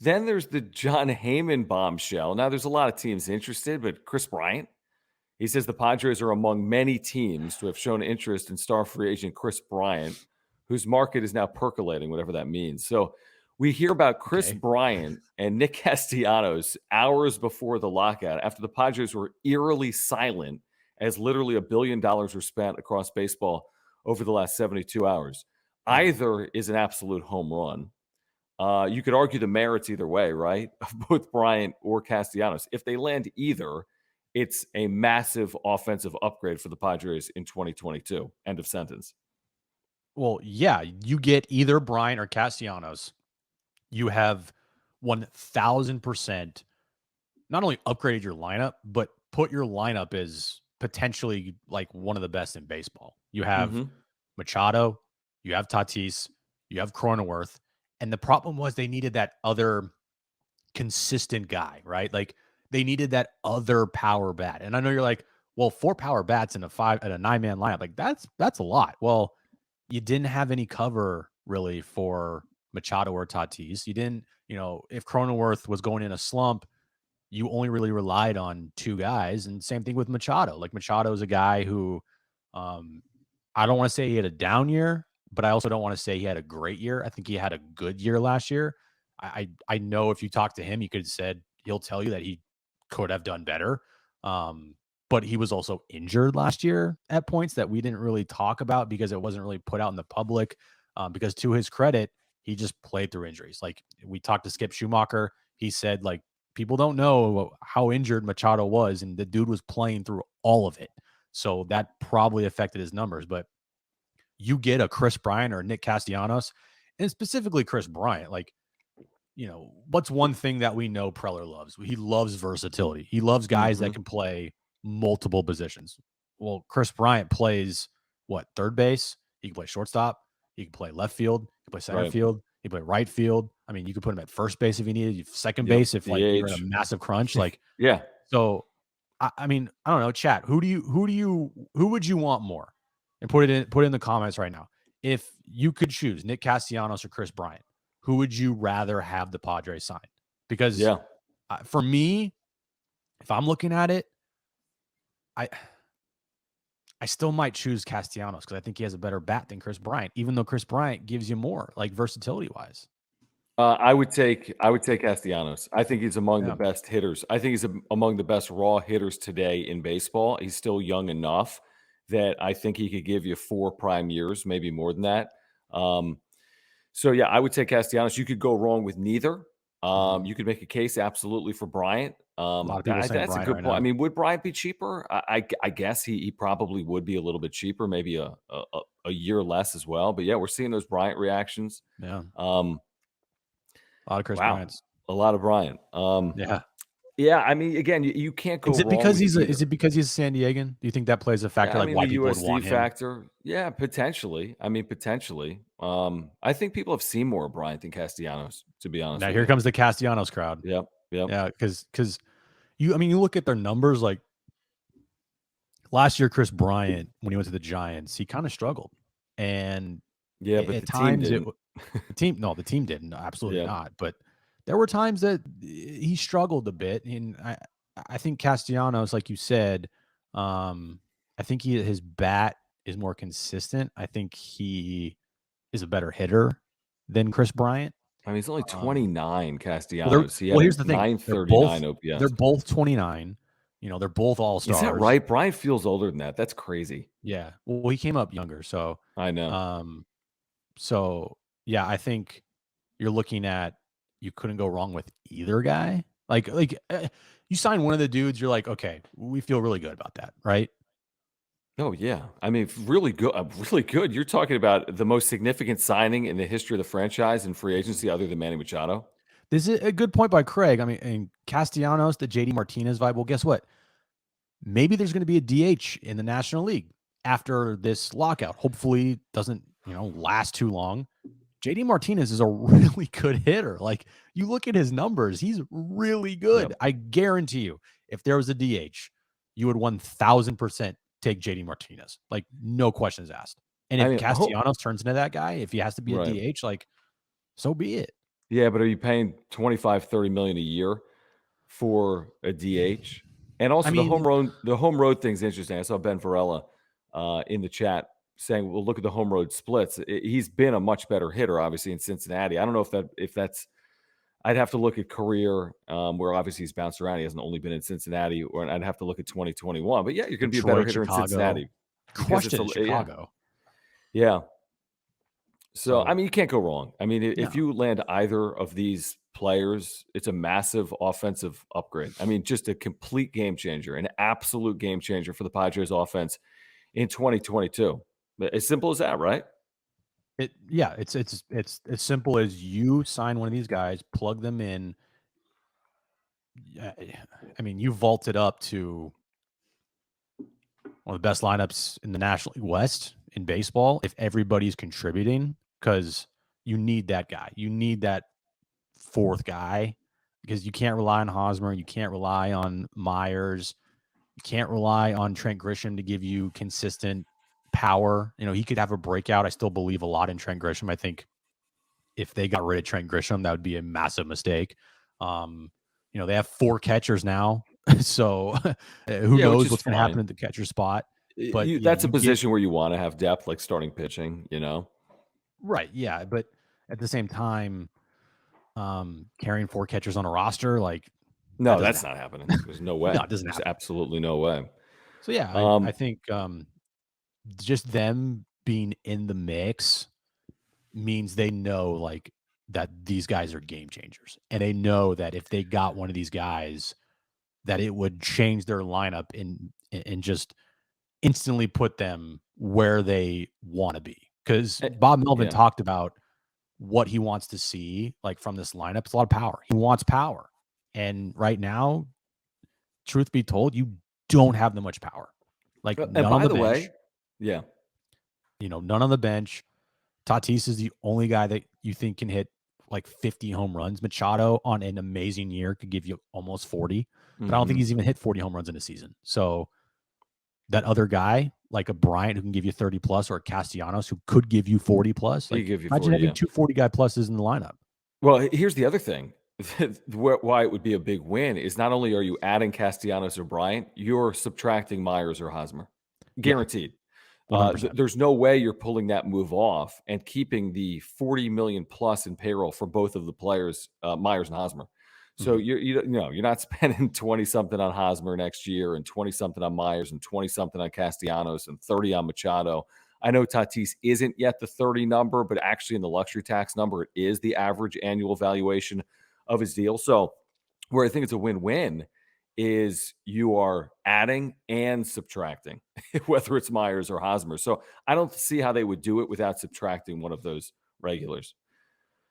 Then there's the John Heyman bombshell. Now, there's a lot of teams interested, but Kris Bryant, he says the Padres are among many teams to have shown interest in star free agent Kris Bryant, whose market is now percolating, whatever that means. So we hear about Kris Okay. Bryant and Nick Castellanos hours before the lockout, after the Padres were eerily silent as literally $1 billion were spent across baseball over the last 72 hours. Either is an absolute home run. You could argue the merits either way, right? Of both Bryant or Castellanos. If they land either, it's a massive offensive upgrade for the Padres in 2022. End of sentence. Well, yeah, you get either Bryant or Castellanos. You have 1000% not only upgraded your lineup, but put your lineup as potentially like one of the best in baseball. You have Machado, you have Tatis, you have Cronenworth. And the problem was they needed that other consistent guy, right? Like they needed that other power bat. And I know you're like, well, 4 power bats in a 9-man lineup, like that's a lot. Well, you didn't have any cover really for Machado or Tatis. You didn't, if Cronenworth was going in a slump, you only really relied on 2 guys. And same thing with Machado. Like Machado is a guy who I don't want to say he had a down year, but I also don't want to say he had a great year. I think he had a good year last year. I know if you talk to him, he'll tell you that he could have done better. But he was also injured last year at points that we didn't really talk about because it wasn't really put out in the public. Because to his credit, he just played through injuries. Like we talked to Skip Schumacher, he said like people don't know how injured Machado was, and the dude was playing through all of it. So that probably affected his numbers. But you get a Kris Bryant or Nick Castellanos, and specifically Kris Bryant, like, what's one thing that we know Preller loves? He loves versatility. He loves guys that can play multiple positions. Well, Kris Bryant plays third base? He can play shortstop. He can play left field. He can play center field. He can play right field. I mean, you could put him at first base if he needed, second base if like you're in a massive crunch. Like, yeah. So, I mean, I don't know, chat. Who would you want more? And put it in the comments right now. If you could choose Nick Castellanos or Kris Bryant, who would you rather have the Padres sign? Because for me, if I'm looking at it, I still might choose Castellanos because I think he has a better bat than Kris Bryant, even though Kris Bryant gives you more, like versatility wise. I would take Castellanos. I think he's among the best hitters. I think he's among the best raw hitters today in baseball. He's still young enough that I think he could give you 4 prime years, maybe more than that. So yeah, I would take Castellanos. You could go wrong with neither. You could make a case absolutely for Bryant. A lot of people saying that's Bryant a good right point. now. I mean, would Bryant be cheaper? I guess he probably would be a little bit cheaper, maybe a year less as well. But yeah, we're seeing those Bryant reactions. Yeah. A lot of Kris Bryants. A lot of Bryant. Yeah. I mean, again, you can't go wrong. Is it because he's a San Diegan? Do you think that plays a factor? Yeah, like why the people USD would want factor. him? Yeah, potentially. I mean, potentially. I think people have seen more of Bryant than Castellanos, to be honest. Now here comes the Castellanos crowd. Yep. Yeah, because you look at their numbers. Like last year, Kris Bryant, when he went to the Giants, he kind of struggled, and but at times the team didn't. Absolutely not. But there were times that he struggled a bit, and I think Castellanos, like you said, I think his bat is more consistent. I think he is a better hitter than Kris Bryant. I mean, he's only 29, Castellanos. Well, here's the thing. 939 OPS. They're both 29. They're both all-stars. Is that right? Bryant feels older than that. That's crazy. Yeah. Well, he came up younger, so I know. So yeah, I think you're looking at you couldn't go wrong with either guy. Like you sign one of the dudes, you're like, okay, we feel really good about that, right? Oh yeah, I mean, really good, really good. You're talking about the most significant signing in the history of the franchise in free agency, other than Manny Machado. This is a good point by Craig. I mean, and Castellanos, the JD Martinez vibe. Well, guess what? Maybe there's going to be a DH in the National League after this lockout. Hopefully, it doesn't last too long. JD Martinez is a really good hitter. Like you look at his numbers, he's really good. Yep. I guarantee you, if there was a DH, you would 1000% take JD Martinez. Like no questions asked. And if Castellanos turns into that guy, if he has to be a DH, like so be it. Yeah, but are you paying 25, 30 million a year for a DH? And I also mean, the home road thing's interesting. I saw Ben Varela in the chat saying, "Well, look at the home road splits." He's been a much better hitter, obviously, in Cincinnati. I don't know if that's. I'd have to look at career, where obviously he's bounced around. He hasn't only been in Cincinnati, or I'd have to look at 2021. But yeah, you're going to be a better Detroit, hitter in Chicago, Cincinnati because crushed it's it a in yeah, Chicago. yeah. So, I So mean, you can't go wrong. I mean, if no, you land either of these players, it's a massive offensive upgrade. I mean, just a complete game changer, an absolute game changer for the Padres offense in 2022. As simple as that, right? it's as simple as you sign one of these guys, plug them in. I mean, you vaulted up to one of the best lineups in the National League West in baseball if everybody's contributing, because you need that guy. You need that fourth guy because you can't rely on Hosmer. You can't rely on Myers. You can't rely on Trent Grisham to give you consistent power. You know, he could have a breakout. I still believe a lot in Trent Grisham. I think if they got rid of Trent Grisham, that would be a massive mistake. They have 4 catchers now. So who Yeah, which knows is what's going to happen fine. at the catcher spot. But That's a you get position where you want to have depth, like starting pitching, you know? right. Yeah. But at the same time, carrying 4 catchers on a roster, like that No, doesn't that's happen. not happening. There's no way. No, it doesn't There's happen. absolutely no way. So yeah, I Um, think just them being in the mix means they know like that these guys are game changers. And they know that if they got one of these guys, that it would change their lineup and just instantly put them where they want to be. Because eh, Bob Melvin yeah. talked about what he wants to see like from this lineup. It's a lot of power. He wants power. And right now, truth be told, you don't have that much power. Like And none on by the the way, bench. yeah. None on the bench. Tatis is the only guy that you think can hit like 50 home runs. Machado on an amazing year could give you almost 40, but I don't think Mhm. he's even hit 40 home runs in a season. So that other guy, like a Bryant who can give you 30 plus, or a Castellanos who could give you 40 plus, He like give you imagine 40, having yeah. 2 guy pluses in the lineup. Well, here's the other thing. Why it would be a big win is not only are you adding Castellanos or Bryant, you're subtracting Myers or Hosmer. Yeah, Guaranteed. 100%. There's no way you're pulling that move off and keeping the 40 million plus in payroll for both of the players, Myers and Hosmer. So Mhm. you're not spending 20 something on Hosmer next year and 20 something on Myers and 20 something on Castellanos and 30 on Machado. I know Tatis isn't yet the 30 number, but actually in the luxury tax number, it is the average annual valuation of his deal. So where I think it's a win-win is you are adding and subtracting, whether it's Myers or Hosmer. So I don't see how they would do it without subtracting one of those regulars.